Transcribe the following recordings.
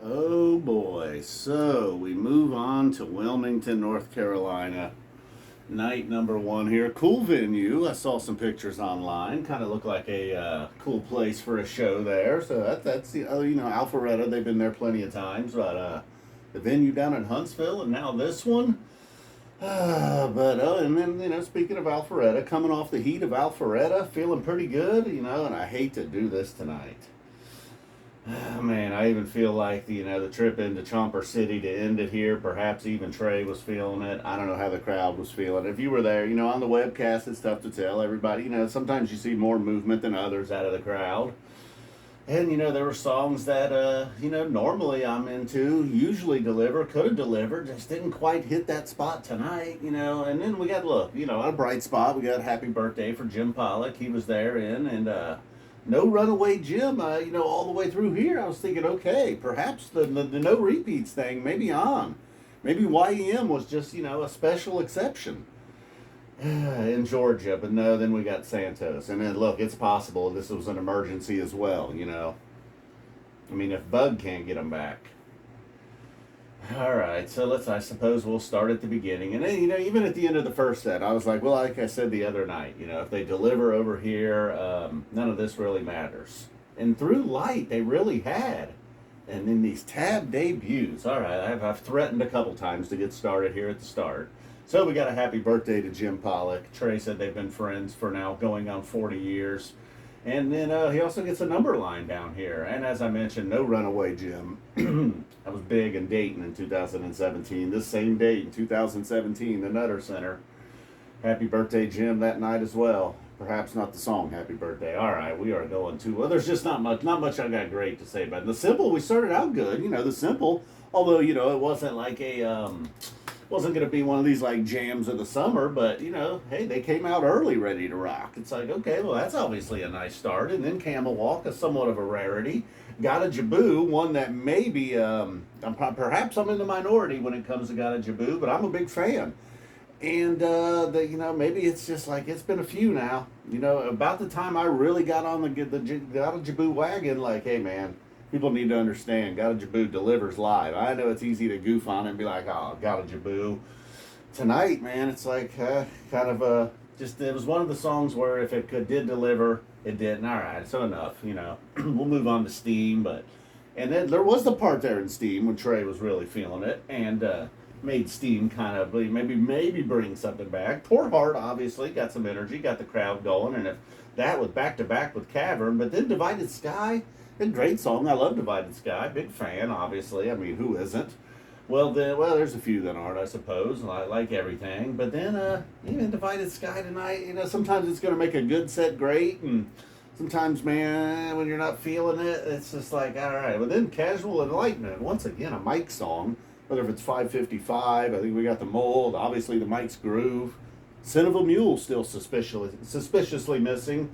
Oh boy. So we move on to Wilmington, North Carolina. Night number one here. Cool venue. I saw some pictures online. Kind of looked like a cool place for a show there. So that's the Alpharetta. They've been there plenty of times, but the venue down in Huntsville, and now this one. And then speaking of Alpharetta, coming off the heat of Alpharetta, feeling pretty good. And I hate to do this tonight. Man, I even feel like the trip into Chomper City to end it here. Perhaps even Trey was feeling it. I don't know how the crowd was feeling. If you were there, on the webcast, it's tough to tell. Everybody, sometimes you see more movement than others out of the crowd. And there were songs that normally I'm into, usually could have delivered, just didn't quite hit that spot tonight. And then we got a bright spot. We got Happy Birthday for Jim Pollock. He was there and. No Runaway Jim, all the way through here. I was thinking, okay, perhaps the no repeats thing may be on. Maybe YEM was just, a special exception in Georgia. But no, then we got SANTOS. And then, look, it's possible this was an emergency as well, I mean, if Bug can't get them back. All right, so I suppose we'll start at the beginning. And then, even at the end of the first set, I was like, well, like I said the other night, if they deliver over here, none of this really matters. And through Light, they really had. And then these tab debuts. All right, I've threatened a couple times to get started here at the start. So we got a Happy Birthday to Jim Pollock. Trey said they've been friends for now going on 40 years. And then he also gets a number line down here. And as I mentioned, no Runaway Jim. I was big in Dayton in 2017. This same date in 2017, the Nutter Center. Happy Birthday, Jim, that night as well. Perhaps not the song Happy Birthday. All right, we are going to. Well, there's just not much I got great to say about it. The Simple, we started out good. The Simple, although, it wasn't like wasn't going to be one of these like jams of the summer, but hey, they came out early ready to rock. It's like, okay, well, that's obviously a nice start. And then Camel Walk is somewhat of a rarity. Got a Jibboo, one that maybe perhaps I'm in the minority when it comes to Got a Jibboo, but I'm a big fan. And maybe it's just like it's been a few now. About the time I really got on the Got a Jibboo wagon, like, hey man, people need to understand, Got a Jibboo delivers live. I know it's easy to goof on it and be like, oh, Got a Jibboo. Tonight, man, it's like it was one of the songs where if it did deliver, it didn't. All right, so enough, we'll move on to Steam. And then there was the part there in Steam when Trey was really feeling it and made Steam kind of maybe bring something back. Poor Heart, obviously, got some energy, got the crowd going. And if that was back-to-back with Cavern, but then Divided Sky, a great song. I love Divided Sky. Big fan, obviously. I mean, who isn't? Well, there's a few that aren't, I suppose. I like everything. But then, even Divided Sky tonight, sometimes it's going to make a good set great. And sometimes, man, when you're not feeling it, it's just like, all right. But then Casual Enlightenment, once again, a Mike song. Whether if it's 555, I think we got the Mold. Obviously, the Mike's Groove. Sin of a Mule still suspiciously missing.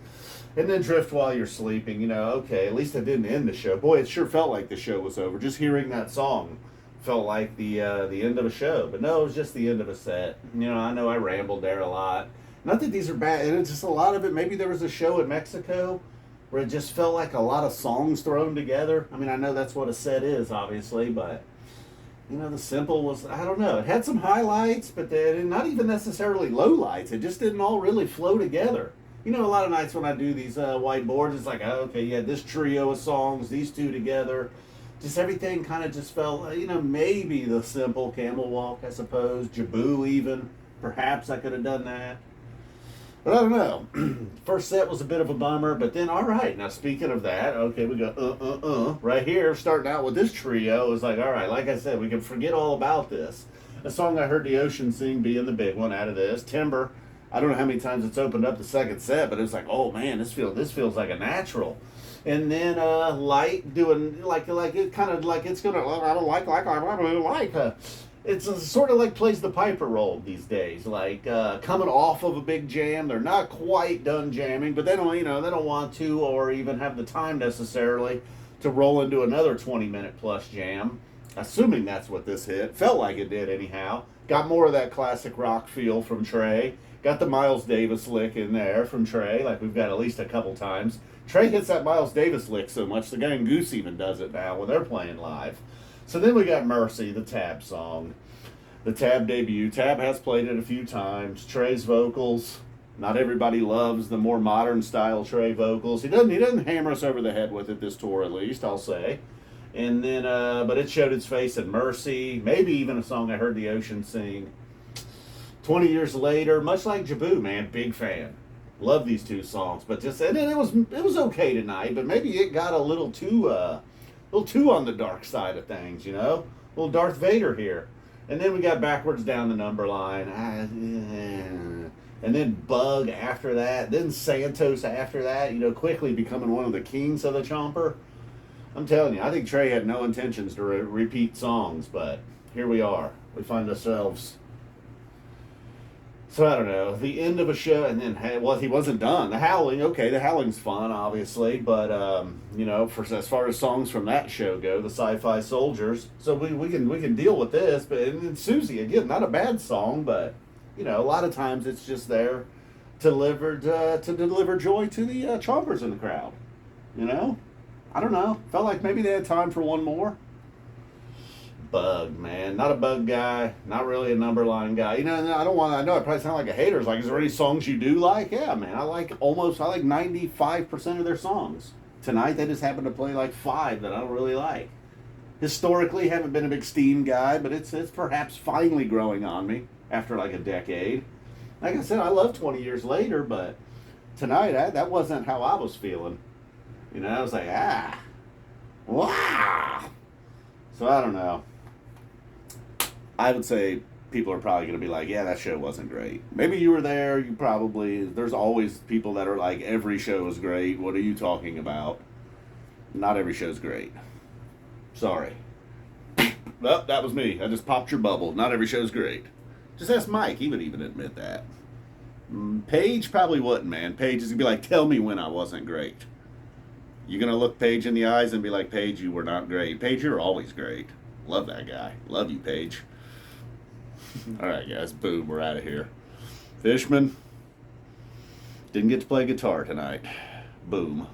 And then Drift While You're Sleeping, okay, at least it didn't end the show. Boy, it sure felt like the show was over. Just hearing that song felt like the end of a show. But no, it was just the end of a set. I know I rambled there a lot. Not that these are bad, and it's just a lot of it. Maybe there was a show in Mexico where it just felt like a lot of songs thrown together. I mean, I know that's what a set is, obviously, but the Simple was, I don't know. It had some highlights, but then not even necessarily lowlights. It just didn't all really flow together. A lot of nights when I do these whiteboards, it's like, oh, okay, you had this trio of songs, these two together. Just everything kind of just felt, maybe the Simple, Camel Walk, I suppose, Jibboo even. Perhaps I could have done that. But I don't know. First set was a bit of a bummer, but then, all right. Now, speaking of that, okay, we go, right here, starting out with this trio. It was like, all right, like I said, we can forget all about this. A song I heard the Ocean sing being the big one out of this. Timber. I don't know how many times it's opened up the second set, but it's like, oh man, this feels like a natural. And then Light doing like it kind of like it's gonna, I don't like I really like her. It's sort of like plays the Piper role these days, like coming off of a big jam. They're not quite done jamming, but they don't they don't want to or even have the time necessarily to roll into another 20-minute plus jam. Assuming that's what this hit. Felt like it did anyhow. Got more of that classic rock feel from Trey. Got the Miles Davis lick in there from Trey, like we've got at least a couple times. Trey hits that Miles Davis lick so much, the guy in Goose even does it now when they're playing live. So then we got Mercy, the Tab song. The Tab debut. Tab has played it a few times. Trey's vocals. Not everybody loves the more modern style Trey vocals. He doesn't hammer us over the head with it this tour, at least, I'll say. And then, but it showed its face in Mercy. Maybe even a song I heard the Ocean sing. 20 years later, much like Jibboo, man, big fan. Love these two songs, but just and it was okay tonight, but maybe it got a little too on the dark side of things, you know, a little Darth Vader here. And then we got Backwards Down the Number Line, and then Bug after that, then Santos after that, you know, quickly becoming one of the kings of the chomper. I'm telling you, I think Trey had no intentions to repeat songs, but here we are. We find ourselves. So I don't know, the end of a show, and then, well, he wasn't done. The Howling, okay, the Howling's fun, obviously, but, you know, as far as songs from that show go, the Sci-Fi Soldiers, so we can deal with this, but and Suzy, again, not a bad song, but, you know, a lot of times it's just there to deliver joy to the chompers in the crowd, you know? I don't know, felt like maybe they had time for one more. Bug, man. Not a Bug guy. Not really a number line guy. You know, I know I probably sound like a hater. It's like, is there any songs you do like? Yeah, man. I like 95% of their songs. Tonight, they just happen to play like 5 that I don't really like. Historically, haven't been a big Steam guy, but it's perhaps finally growing on me after like a decade. Like I said, I love 20 years later, but tonight, that wasn't how I was feeling. You know, I was like, wow. So I don't know. I would say people are probably going to be like, yeah, that show wasn't great. Maybe you were there. You probably, there's always people that are like, every show is great. What are you talking about? Not every show's great. Sorry. Well, that was me. I just popped your bubble. Not every show's great. Just ask Mike. He would even admit that. Paige probably wouldn't, man. Paige is going to be like, tell me when I wasn't great. You're going to look Paige in the eyes and be like, Paige, you were not great. Paige, you're always great. Love that guy. Love you, Paige. All right, guys. Boom. We're out of here. Fishman. Didn't get to play guitar tonight. Boom.